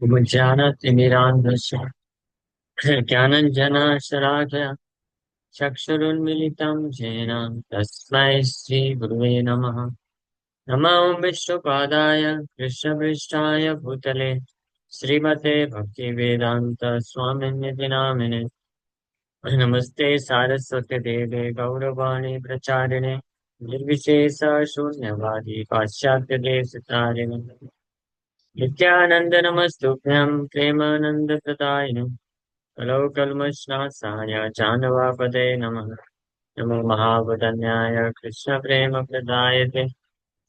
ज्ञानतिमिरान्धस्य ज्ञानञ्जनशलाकया चक्षुरुन्मिलितं येन तस्मै श्रीगुरुवे नमः। नमो विष्णुपादाय कृष्णपृष्ठाय भूतले श्रीमते भक्तिवेदान्त स्वामिन्यति नामिने। नमस्ते सारस्वती देवे गौरवाणी प्रचारिणे निर्विशेष शून्यवादी पाश्चात्य देशतारिणे नित्यानंद नमस्तुभ्यं प्रेमानंद प्रदायिने कलौ कल्मषनाशाय जानवापदे नमः। नमो महावदन्याय कृष्ण प्रेम प्रदायते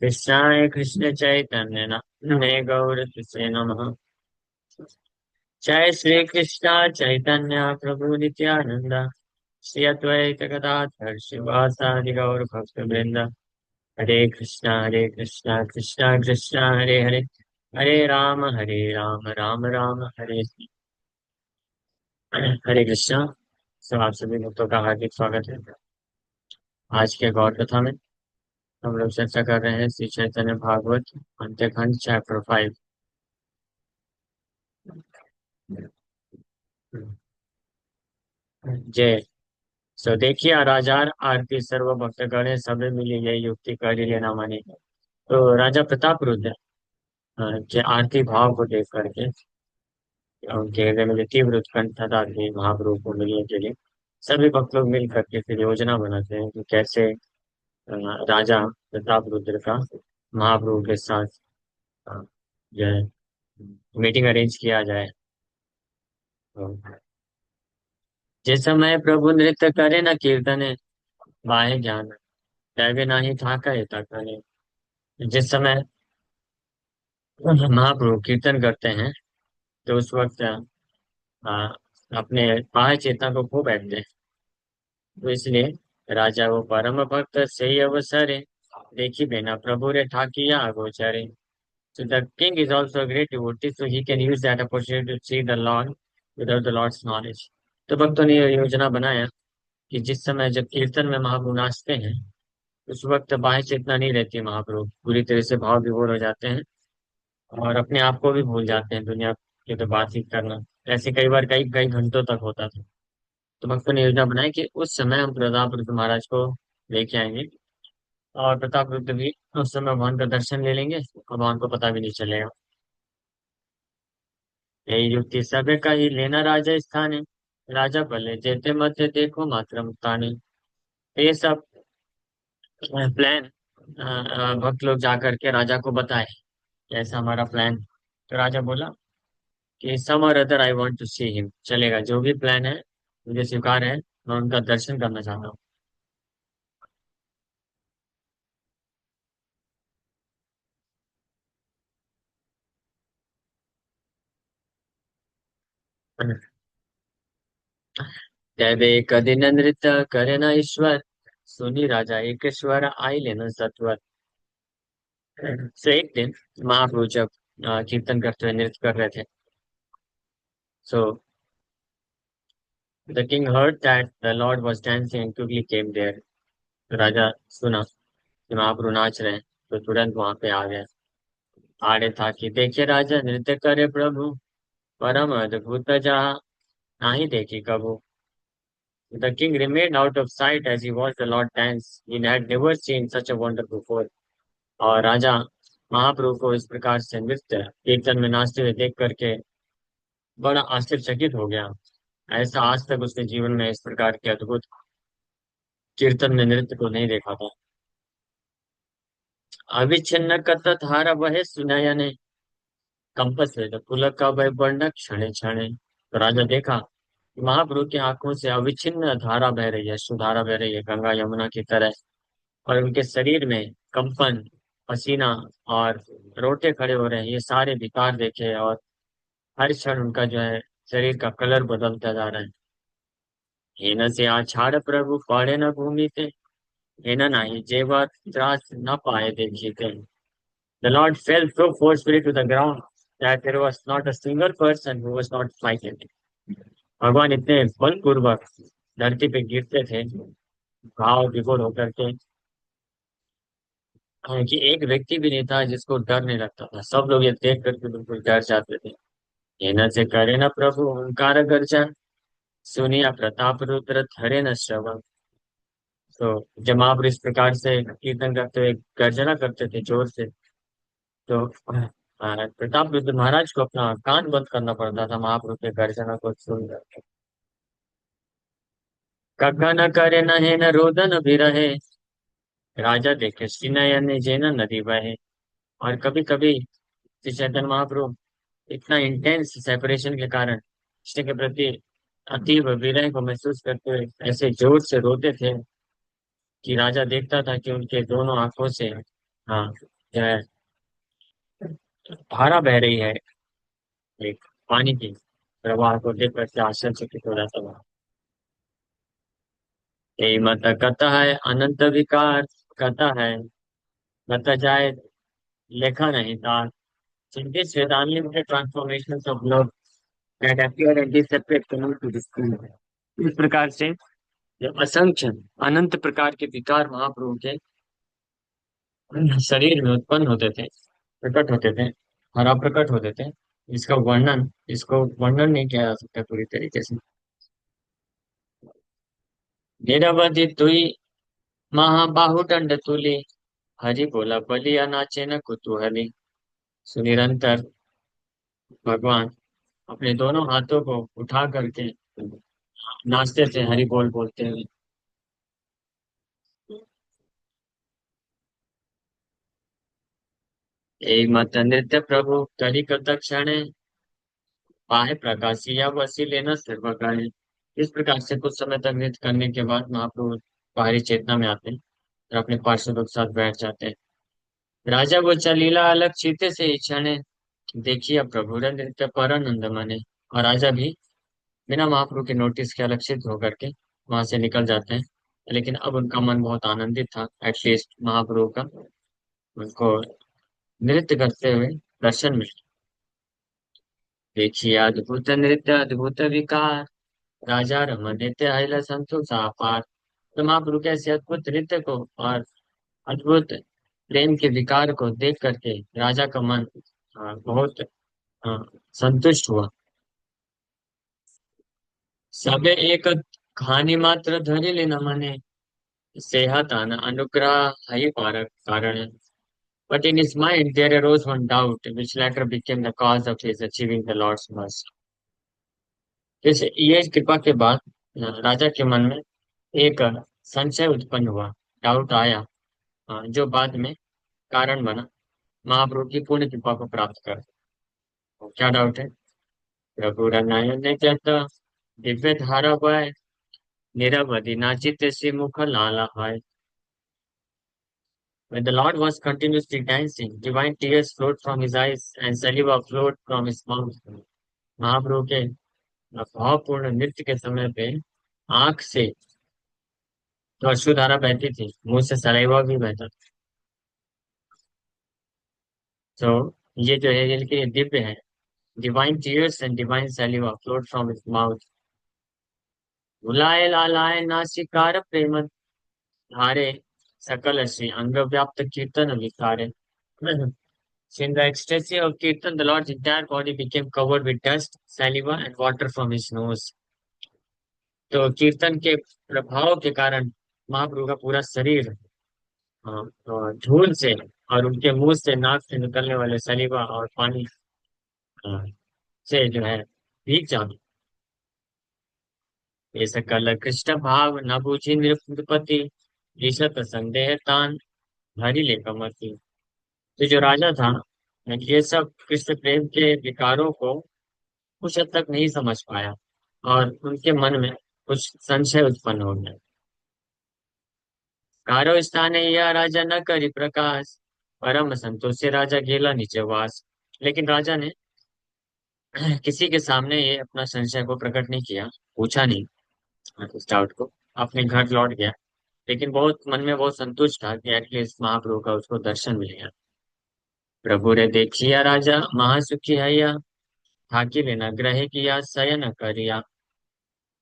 कृष्णाय कृष्ण चैतन्य नामने गौरतिसे नमः। जय श्री कृष्ण चैतन्य प्रभु नित्यानंद श्री अद्वैत गदाधर शिवासादि गौर भक्त वृंद। हरे कृष्णा कृष्णा कृष्णा हरे हरे हरे राम राम राम हरे हरे कृष्णा। सब आप सभी भक्तों का हार्दिक स्वागत है। आज के गौर कथा में हम लोग चर्चा कर रहे हैं श्री चैतन्य भागवत अंत्यखंड चैप्टर 5। जय। सो देखिए राजार आरती सर्व भक्तगण सब मिली यही युक्ति कर लेना माने। तो राजा प्रताप रुद्र के आरती भाव को देख करके उनके हृदय में जो तीव्र उत्कंठा थी महाप्रभु को मिलने के लिए सभी भक्त लोग मिल करके फिर योजना बनाते हैं कि कैसे राजा प्रताप रुद्र का महाप्रभु के साथ अ, जो है मीटिंग अरेंज किया जाए। तो जिस समय प्रभु नृत्य करे न कीर्तने बाहे ज्ञान दैवे नाही ठाका करे। जिस समय महाप्रभु कीर्तन करते हैं तो उस वक्त अ, अपने बाह्य चेतना को खो बैठते हैं। तो इसलिए राजा वो परम भक्त सही अवसरे देखी बिना प्रभु रे ठाकिया अगोचरे। So the king is also a great devotee, so he can use that opportunity to see the Lord without the Lord's knowledge. तो भक्तों ने यह योजना बनाया कि जिस समय जब कीर्तन में महाप्रभु नाचते हैं उस वक्त बाह्य चेतना नहीं रहती है, महाप्रभु पूरी तरह से भाव विभोर हो जाते हैं और अपने आप को भी भूल जाते हैं, दुनिया की तो बात ही करना। ऐसे कई बार कई कई घंटों तक होता था। तो भक्तों ने योजना बनाई कि उस समय हम प्रताप रुद्र महाराज को लेके आएंगे और प्रताप रुद्र भी उस समय भगवान का दर्शन ले लेंगे और भगवान को पता भी नहीं चलेगा। यही युक्ति सब का ही लेना राजा स्थाने राजा भले जेते मध्य देखो मातरम ताने। तो ये सब प्लान भक्त लोग जाकर के राजा को बताए कि ऐसा हमारा प्लान। तो राजा बोला कि some or other I want to see him, चलेगा जो भी प्लान है मुझे स्वीकार है, मैं उनका दर्शन करना चाहता हूँ। तैवे कदिन नृत्य करे न ईश्वर सुनी राजा एक स्वर आई लेना सत्वर। तो एक दिन महाप्रभु जब कीर्तन करते हुए नृत्य कर रहे थे, so the king heard that the lord was dancing and quickly came there. तो राजा सुना कि महाप्रभु नाच रहे हैं तो तुरंत वहां पे आ गया। आड़े था कि देखिए राजा नृत्य करे प्रभु परम अद्भुत जहा नाही देखी कबू। The king remained out of sight as he watched the Lord dance. He had never seen such a wonder before. और राजा महाप्रभु को इस प्रकार से नृत्य कीर्तन में नाचते हुए देख करके बड़ा आश्चर्यचकित हो गया। ऐसा आज तक उसने जीवन में इस प्रकार के अद्भुत कीर्तन में नृत्य को नहीं देखा था। अविच्छिन्न कतधारा वह सुनयने कंपस पुलक का वह वर्ण क्षणे क्षणे। तो राजा देखा कि महाप्रभु की आंखों से अविच्छिन्न धारा बह रही है, सुधारा बह रही है गंगा यमुना की तरह। और उनके शरीर में कंपन, पसीना और रोटे खड़े हो रहे हैं, ये सारे विकार देखे और हर क्षण उनका जो है शरीर का कलर बदलता जा रहा है। हेन से आछाड़ प्रभु पड़े न भूमि पे हेन नाही जेवा त्रास न पाए देखीते। The Lord fell so forcefully to the ground that there was not a single person who was not frightened. भगवान इतने बलपूर्वक धरती पे गिरते थे भाव विभोर होकर के कि एक व्यक्ति भी नहीं था जिसको डर नहीं लगता था। सब लोग ये देख करके बिल्कुल डर जाते थे। एन से करे न प्रभु ओंकार गर्जन, सुनिया प्रताप रुद्र धरे न श्रवण। तो जब महापुरुष इस प्रकार से कीर्तन करते हुए गर्जना करते थे जोर से, तो प्रताप रुद्र महाराज को अपना कान बंद करना पड़ता था महापुरुष के गर्जना को सुनकर। कग्गा न करे न है न रोदन भी रहे, राजा देखे श्री नयन जेन नदी बहे। और कभी कभी श्री चैतन्य महाप्रभु इतना इंटेंस सेपरेशन के कारण कृष्ण के प्रति अतीब विरह को महसूस करते हुए ऐसे जोर से रोते थे कि राजा देखता था कि उनके दोनों आंखों से, हाँ, जो है, धारा बह रही है एक पानी की प्रवाह को देख करके आश्चर्यचकित हो जाता था। यही मत कहता है अनंत विकार, कहता है कहता जाए लेखा नहीं था। In this with unlimited transformations of love that appear at this separate cannot be described। इस प्रकार से जब असंख्य अनंत प्रकार के विकार महाप्रभु के शरीर में उत्पन्न होते थे, प्रकट होते थे और अप्रकट होते थे, इसको वर्णन नहीं किया जा सकता पूरी तरीके से। निरवधि तुई महाबाहु दंड तुली, हरि बोला बलिया नाचे न कुतूहली। सुनिरंतर भगवान अपने दोनों हाथों को उठा करके नाचते थे हरि बोल बोलते हुए। एक मत नृत्य प्रभु करी तत्क्षण, पाहे प्रकाशिया वसी लेना सिर गाए। इस प्रकार से कुछ समय तक नृत्य करने के बाद महाप्रभु बाहरी चेतना में आते हैं और अपने पार्षदों के साथ बैठ जाते हैं। राजा वो लीला अलग चीते से ही क्षण, देखिए प्रभु रे नृत्य पर आनंद माने। और राजा भी बिना महाप्रभु के नोटिस के अलक्षित होकर के वहां से निकल जाते हैं। लेकिन अब उनका मन बहुत आनंदित था, एटलीस्ट महाप्रभु का उनको नृत्य करते हुए दर्शन मिले। देखिए अद्भुत नृत्य अद्भुत विकार, राजा रमन नृत्य अहिला संतोष अपार। तो महाप्रभु के ऐसे अद्भुत नृत्य को और अद्भुत प्रेम के विकार को देख करके राजा का मन बहुत अ, संतुष्ट हुआ। सबे एक कहानी मात्र धरि लेना मने, सेहत आना अनुग्रह है पारक कारण। But in his mind there arose one doubt, which later became the cause of his achieving the Lord's mercy। जैसे ये कृपा के बाद राजा के मन में एक संशय उत्पन्न हुआ, डाउट आया, जो बाद में कारण बना महाप्रभु की पूर्ण कृपा को प्राप्त कर। तो क्या डाउट है? प्रभु रनायन ने कहता दिव्य धारा बह, निरवधि नाचित से मुख लाला है। When the Lord was continuously dancing, divine tears flowed from his eyes and saliva flowed from his mouth। महाप्रभु के भावपूर्ण नृत्य के समय पे आंख से तो अश्रुधारा बहती थी, मुंह से सलाइवा भी बहता था। तो ये जो है ये दिव्य है। Divine tears and divine saliva flowed from his mouth. बुलाए लालाए नासिकार प्रेम धारे, सकल श्री अंग व्याप्त कीर्तन विकारे। So in the ecstasy of Kirtan, the Lord's entire body became covered with dust, saliva, and water from his nose। तो कीर्तन के प्रभाव के कारण महाप्रभु का पूरा शरीर धूल से और उनके मुंह से नाक से निकलने वाले सलीवा और पानी अ, से जो है भीग जाना। ये सकल कृष्ण भाव न बूझी नृपति, ईशत संदेह तान हरि ले कमति। तो जो राजा था ये सब कृष्ण प्रेम के विकारों को कुछ हद तक नहीं समझ पाया और उनके मन में कुछ संशय उत्पन्न हो गया। कारो स्थाने यह राजा न करी प्रकाश, परम संतोष से राजा गेला नीचे वास। लेकिन राजा ने किसी के सामने ये अपना संशय को प्रकट नहीं किया, पूछा नहीं उस डाउट को, अपने घर लौट गया। लेकिन बहुत मन में बहुत संतुष्ट था कि एटलीस्ट महाप्रभु का उसको दर्शन मिल गया। प्रभु रे देखिया राजा महासुखी हैया, ठाकी लेना ग्रह किया शयन करिया।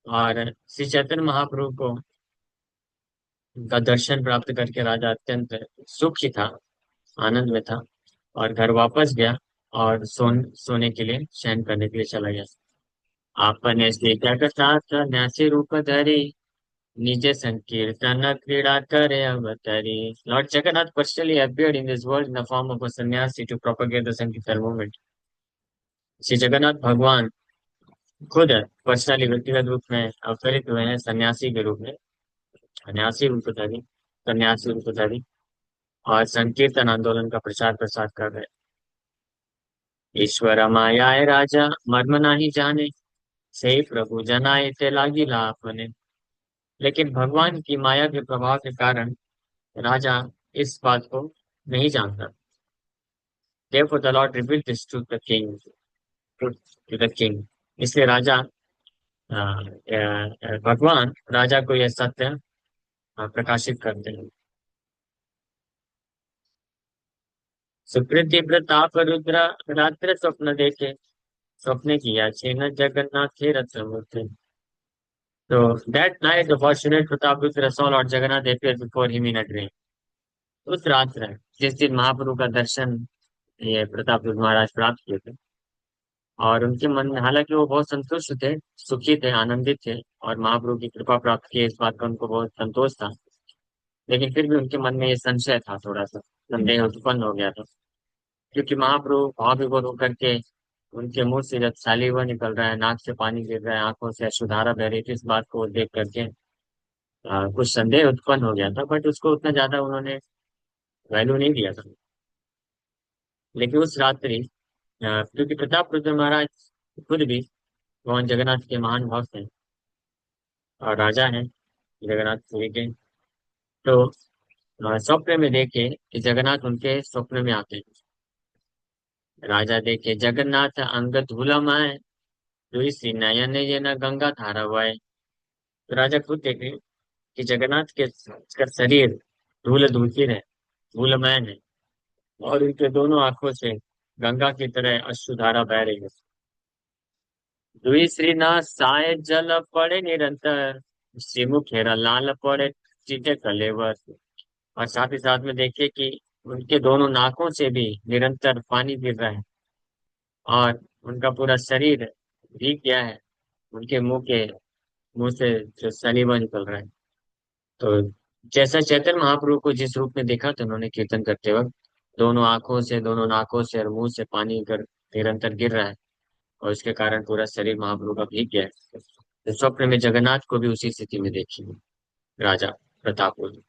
और श्री चैतन्य महाप्रभु को का दर्शन प्राप्त करके राजा अत्यंत सुखी था, आनंद में था और घर वापस गया और सोने के लिए शयन करने के लिए चला गया। आपने क्या कथा न्यासी रूप धरी, निज संकीर्तन क्रीड़ा करे अवतरी। Lord Jagannath personally appeared in this world in the form of a sannyasi to propagate the Sankirtan movement. Shri Jagannath भगवान खुद पर्सनली व्यक्तिगत रूप में अवतरित हुए हैं सन्यासी के रूप में, सन्यासी रूपधारी, सन्यासी रूपधारी, और संकीर्तन आंदोलन का प्रचार प्रसार कर रहे हैं। ईश्वर मायाए राजा मर्म नाही जाने, सही प्रभु जनाए ते लागी लापने। लेकिन भगवान की माया के प्रभाव के कारण राजा इस बात को नहीं जानता। Therefore the Lord revealed this to the king। इसलिए राजा भगवान राजा को यह सत्य प्रकाशित करते हैं। सुकृति प्रताप रुद्र रात्र स्वप्न देखे, स्वप्ने किया छेन जगन्नाथ थे रत्न मूर्ति। So that night the fortunate Pratap Rudrasaw Lord Jagannath appear before him in a dream। उस रात्र जिस दिन महाप्रभु का दर्शन ये प्रताप रुद्र महाराज प्राप्त किए थे, और उनके मन में, हालांकि वो बहुत संतुष्ट थे, सुखी थे, आनंदित थे, और महाप्रभु की कृपा प्राप्त की इस बात का उनको बहुत संतोष था, लेकिन फिर भी उनके मन में ये संशय था, थोड़ा सा संदेह उत्पन्न हो गया था। क्योंकि महाप्रभु भाव विभोर होकर के उनके मुंह से जब सलीवा निकल रहा है, नाक से पानी गिर रहा है, आंखों से अश्रुधारा बह रही थी, इस बात को देख करके कुछ संदेह उत्पन्न हो गया था, बट उसको उतना ज्यादा उन्होंने वैल्यू नहीं दिया था। लेकिन उस रात्रि क्योंकि प्रताप रुद्र महाराज खुद भी भगवान जगन्नाथ के महान भक्त हैं और राजा हैं जगन्नाथ पुरी के। तो स्वप्न में देखे कि जगन्नाथ उनके स्वप्न में आते हैं। राजा देखे जगन्नाथ अंग धूलमाय, दुई सी नयन ये न गंगा धारा वाय। तो राजा खुद देखे कि जगन्नाथ के का शरीर धूल धूलित है, धूलमय है, और उनके दोनों आंखों से गंगा की तरह अश्रुधारा बह रही है। दुई श्री न साय जल पड़े निरंतर, श्रीमुख हेरा लाल पड़े चिटे कलेवर। और साथ ही साथ में देखिए कि उनके दोनों नाकों से भी निरंतर पानी गिर रहा है, और उनका पूरा शरीर भीग गया है, उनके मुंह से जो सलीवा निकल रहा है। तो जैसा चैतन्य महाप्रभु को जिस रूप में देखा था उन्होंने कीर्तन करते वक्त, दोनों आंखों से, दोनों नाकों से और मुंह से पानी निरंतर गिर रहा है, और इसके कारण पूरा शरीर महाप्रभु का भीग गया है। तो स्वप्न में जगन्नाथ को भी उसी स्थिति में देखी राजा प्रताप रुद्र।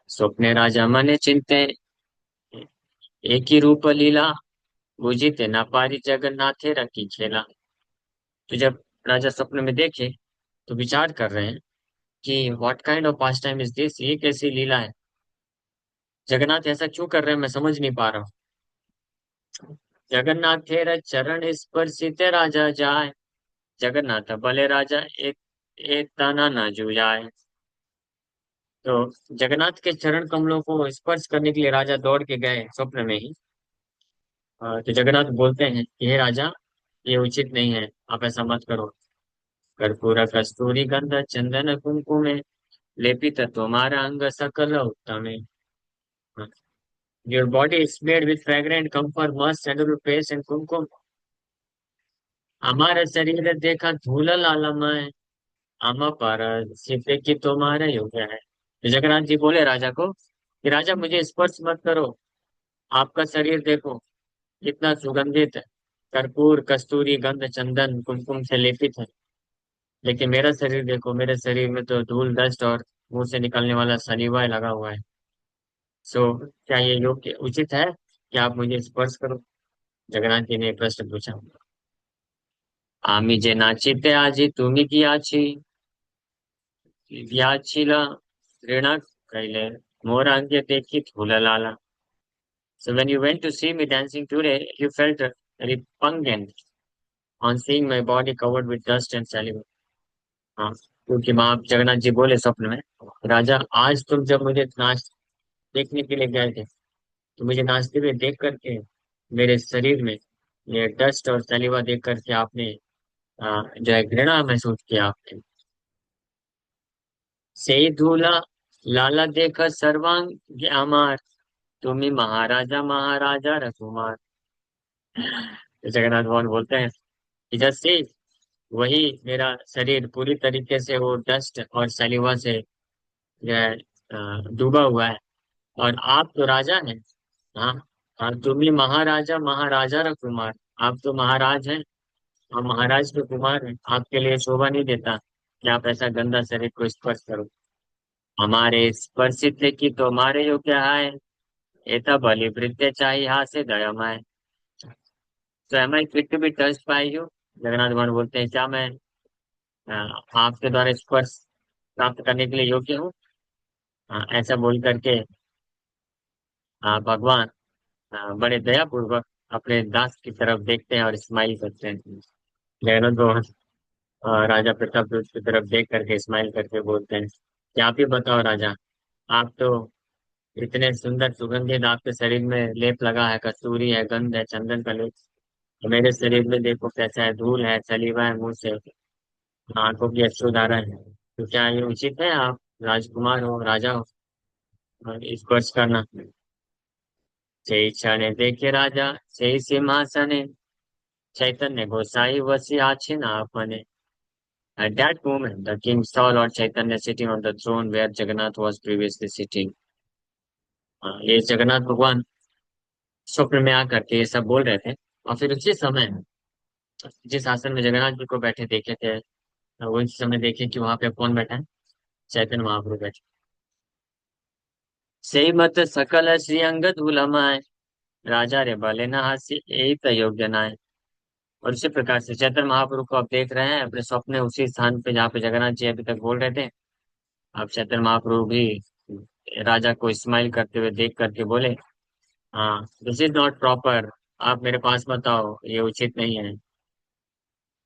स्वप्ने राजा मने चिंते, एक ही रूप लीला, बुझिते न पारी जगन्नाथे रखी खेला। तो जब राजा स्वप्न में देखे तो विचार कर रहे हैं कि what kind of pass time is this, ये कैसी लीला है, जगन्नाथ ऐसा क्यों कर रहे हैं, मैं समझ नहीं पा रहा हूँ। जगन्नाथ तेरा चरण स्पर्शित राजा जाए, जगन्नाथ भले राजा एक एक ताना ना जुझाए। तो जगन्नाथ के चरण कमलों को स्पर्श करने के लिए राजा दौड़ के गए स्वप्न में ही। तो जगन्नाथ बोलते हैं कि हे राजा, ये उचित नहीं है, आप ऐसा मत करो। कर्पूर कस्तूरी गंध चंदन कुमकुमे, लेपित तुम्हारा अंग सकल उत्तम। Your body is made with fragrant comfort मस्त सैंडलवुड पेस्ट एंड कुमकुम। हमारा शरीर देखा धूल लालमय, आमा पर सिपे की तुम्हारे योग्य है। तो जगन्नाथ जी बोले राजा को कि राजा मुझे स्पर्श मत करो, आपका शरीर देखो कितना सुगंधित है, कर्पूर कस्तूरी गंध चंदन कुमकुम से लेपित है, लेकिन मेरा शरीर देखो, मेरे शरीर में तो धूल डस्ट और मुंह से निकलने वाला सलीवा लगा हुआ है। सो क्या ये योग्य उचित है कि आप मुझे स्पर्श करो? जगन्नाथ जी ने एक प्रश्न पूछा। आमी जे नाचिते आजी तुमी की आची, याचिला ऋणा कैले, मोर अंगे देखी धूल लाला। So when you went to see me dancing today, you felt repugnant on seeing my body covered with dust and saliva। हाँ, क्योंकि माँ जगन्नाथ जी बोले स्वप्न में, राजा आज तुम जब मुझे नाच देखने के लिए गए थे, तो मुझे नाचते हुए देख करके मेरे शरीर में ये डस्ट और सलीवा देख करके आपने जो है घृणा महसूस किया आपने। से धूला लाला देख सर्वांग अमार, तुम्ही महाराजा महाराजा रकुमार। तो जगन्नाथ भगवान बोलते हैं कि जैसे वही मेरा शरीर पूरी तरीके से वो डस्ट और सलीवा से जो है डूबा हुआ है, और आप तो राजा हैं। हाँ। हाँ, तुम ही महाराजा महाराजा कुमार। आप तो महाराज हैं और महाराज के कुमार हैं, आपके लिए शोभा नहीं देता कि आप ऐसा गंदा शरीर को स्पर्श करो। हमारे स्पर्शित की तुम्हारे योग्य है, एता बलि भृत्य चाहिए हाथ से दयामय। तो am I fit to be touched by you. Jagannath भगवान बोलते हैं क्या मैं अ, आपके द्वारा स्पर्श प्राप्त करने के लिए योग्य हूँ। ऐसा बोल करके भगवान बड़े दयापूर्वक अपने दास की तरफ देखते हैं और स्माइल करते हैं। जगन्नाथ भगवान राजा प्रताप की तरफ देख करके स्माइल करके बोलते हैं कि आप ही बताओ राजा, आप तो इतने सुंदर सुगंधित आपके शरीर में लेप लगा है, कस्तूरी है, गंध है, चंदन का लेप। और मेरे शरीर में देखो कैसा है, धूल है, सलीवा है मुंह से, आंखों की अश्रुधारा है। तो क्या ये उचित है आप राजकुमार हो, राजा हो, और स्पर्श करना? से क्षण देखे राजा से सिंहासने, चैतन्य गोसाई वसी आछिन आपने। At that moment, the king saw Lord Chaitanya sitting on the throne where Jagannath was previously sitting. ये जगन्नाथ भगवान स्वप्न में आकर के ये सब बोल रहे थे। और फिर उसी समय जिस आसन में जगन्नाथ जी को बैठे देखे थे, वो उस समय देखे कि वहां पे कौन बैठा है, चैतन्य महाप्रभु बैठे। सही मत सकल श्री अंगद उलमाए, राजा रे भले न हास्य एक योग्य नाय। और उसी प्रकार से चैतन्य महाप्रभु को आप देख रहे हैं अपने स्वप्न में उसी स्थान पे जहाँ पे जगन्नाथ जी अभी तक बोल रहे थे। अब चैतन्य महाप्रभु भी राजा को स्माइल करते हुए देख करके बोले, हाँ दिस इज नॉट प्रॉपर, आप मेरे पास मत आओ, ये उचित नहीं है।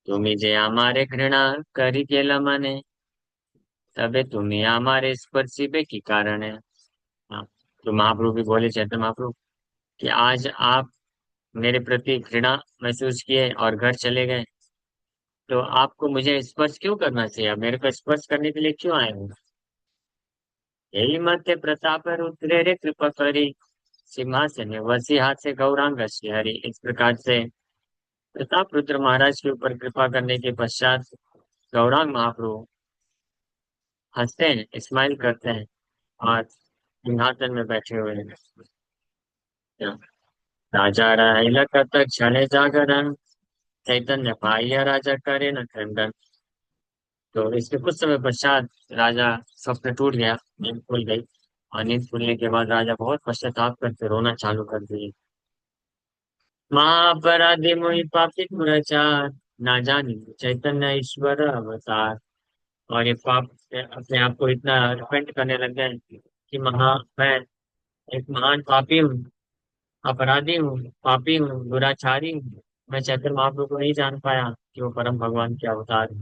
तुम्ही जे हमारे घृणा करी केला मने, तबे तुम्ही हमारे स्पर्शिबे की कारण है। हाँ। तो महाप्रभु भी बोले, चैतन्य महाप्रभु, कि आज आप मेरे प्रति घृणा महसूस किए और घर चले गए, तो आपको मुझे स्पर्श क्यों करना चाहिए? अब मेरे को स्पर्श करने के लिए क्यों आए हो? यही मत प्रताप रुद्रे रे कृपा करी, सिंहासन वसी हाथ से गौरांग हरि। इस प्रकार से प्रताप रुद्र महाराज के ऊपर कृपा करने के पश्चात गौरांग महाप्रभु हंसते हैं, स्माइल करते हैं, और सिंहासन में बैठे हुए हैं। राजा रहा तक क्षण जागरण, चैतन्य पाइया राजा करे न खंडन। तो इसके कुछ समय पश्चात राजा स्वप्न टूट गया, नींद खुल गई। और नींद खुलने के बाद राजा बहुत पश्चाताप करके रोना चालू कर दिए। महापराधे मोहि पापी दुराचार, ना जानी चैतन्य ईश्वर अवतार। और ये पाप अपने आप को इतना रिपेंट करने लग गए कि मैं एक महान पापी हूँ, अपराधी हूँ, पापी हूँ, दुराचारी हूँ। मैं चैतन्य महाप्रभु को नहीं जान पाया कि वो परम भगवान के अवतार है।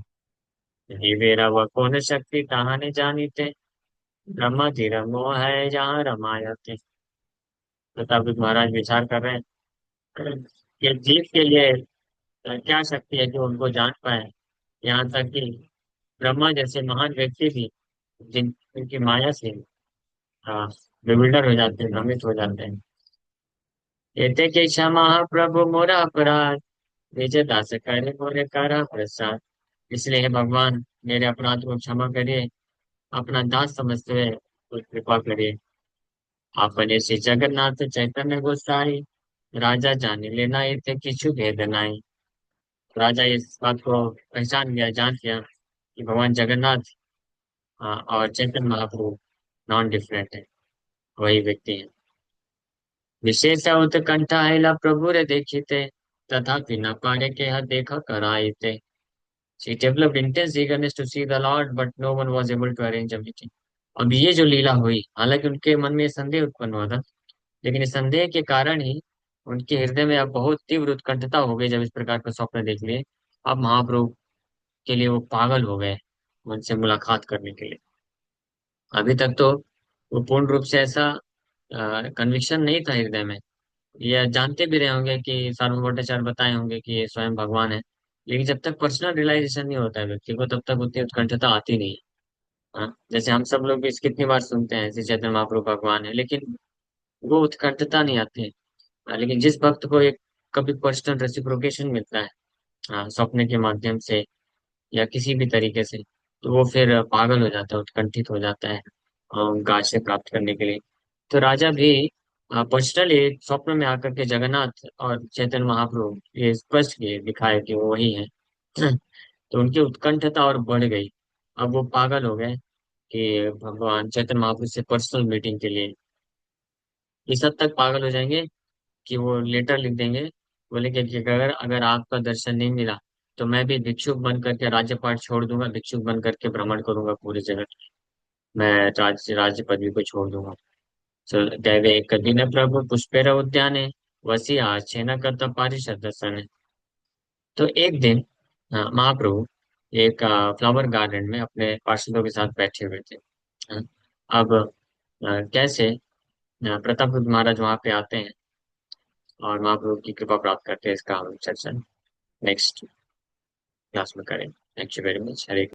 हे वेरा वह कौन शक्ति तहाँ ने जानी थे, ब्रह्मा जी रमो है जहाँ रमाया थे। प्रताप महाराज विचार कर रहे हैं कि जीव के लिए क्या शक्ति है जो उनको जान पाए। यहाँ तक कि ब्रह्मा जैसे महान व्यक्ति भी जिनकी माया से हाँ bewildered हो जाते हैं, भ्रमित हो जाते हैं। कहते कि क्षमा प्रभु मोरा अपराध, विजय दास करे मोरे करा प्रसाद। इसलिए हे भगवान मेरे अपराध को क्षमा करिए, अपना दास समझते हुए कुछ कृपा करिए। अपने श्री जगन्नाथ चैतन्य गोसाई, राजा जाने लेना ये किछु भेद नाई। राजा इस बात को पहचान गया, जान गया कि भगवान जगन्नाथ और चैतन्य महाप्रभु नॉन डिफरेंट है, वही व्यक्ति है। विशेष उत्कंठा हैला प्रभु रे देखिते, तथापि न पारे के हर देखा कराइते। She developed intense eagerness to see the Lord, but no one was able to arrange a meeting. अब ये जो लीला हुई, हालांकि उनके मन में संदेह उत्पन्न हुआ था, लेकिन इस संदेह के कारण ही उनके हृदय में अब बहुत तीव्र उत्कंठता हो गई जब इस प्रकार का स्वप्न देख लिए। अब महाप्रभु के लिए वो पागल हो गए उनसे मुलाकात करने के लिए। अभी तक तो वो पूर्ण रूप से ऐसा कन्विक्शन नहीं था हृदय में। ये जानते भी रहे होंगे कि सार्वभौम भट्टाचार्य बताए होंगे कि ये स्वयं भगवान है, लेकिन जब तक पर्सनल रियलाइजेशन नहीं होता है व्यक्ति को, तब तक उतनी उत्कंठता आती नहीं है। हाँ? जैसे हम सब लोग भी इस कितनी बार सुनते हैं श्री चैतन्य महाप्रभु भगवान है, लेकिन वो उत्कंठता नहीं आती है। लेकिन जिस भक्त को एक कभी पर्सनल रेसिप्रोकेशन मिलता है, सपने के माध्यम से या किसी भी तरीके से, तो वो फिर पागल हो जाता है, उत्कंठित हो जाता है गाछ से प्राप्त करने के लिए। तो राजा भी पर्सनली स्वप्न में आकर के जगन्नाथ और चैतन्य महाप्रभु ये स्पष्ट किए दिखाए कि वो वही है। तो उनकी उत्कंठता और बढ़ गई। अब वो पागल हो गए कि भगवान चैतन्य महाप्रभु से पर्सनल मीटिंग के लिए, इस हद तक पागल हो जाएंगे कि वो लेटर लिख देंगे, बोले कि अगर अगर आपका दर्शन नहीं मिला तो मैं भी भिक्षुक बन करके राज्यपाट छोड़ दूंगा, भिक्षुक बन करके भ्रमण करूंगा पूरी जगत। मैं राज्य पदवी को छोड़ दूंगा। So, दैवे कदिन प्रभु पुष्पेर उद्याने वसी आच्छेन करता पारिषद दर्शन। तो एक दिन महाप्रभु एक फ्लावर गार्डन में अपने पार्षदों के साथ बैठे हुए थे। हाँ, अब कैसे प्रतापरुद्र महाराज वहां पे आते हैं और महाप्रभु की कृपा प्राप्त करते हैं, इसका हम चर्चा नेक्स्ट क्लास में करें। Thank you very much. Hare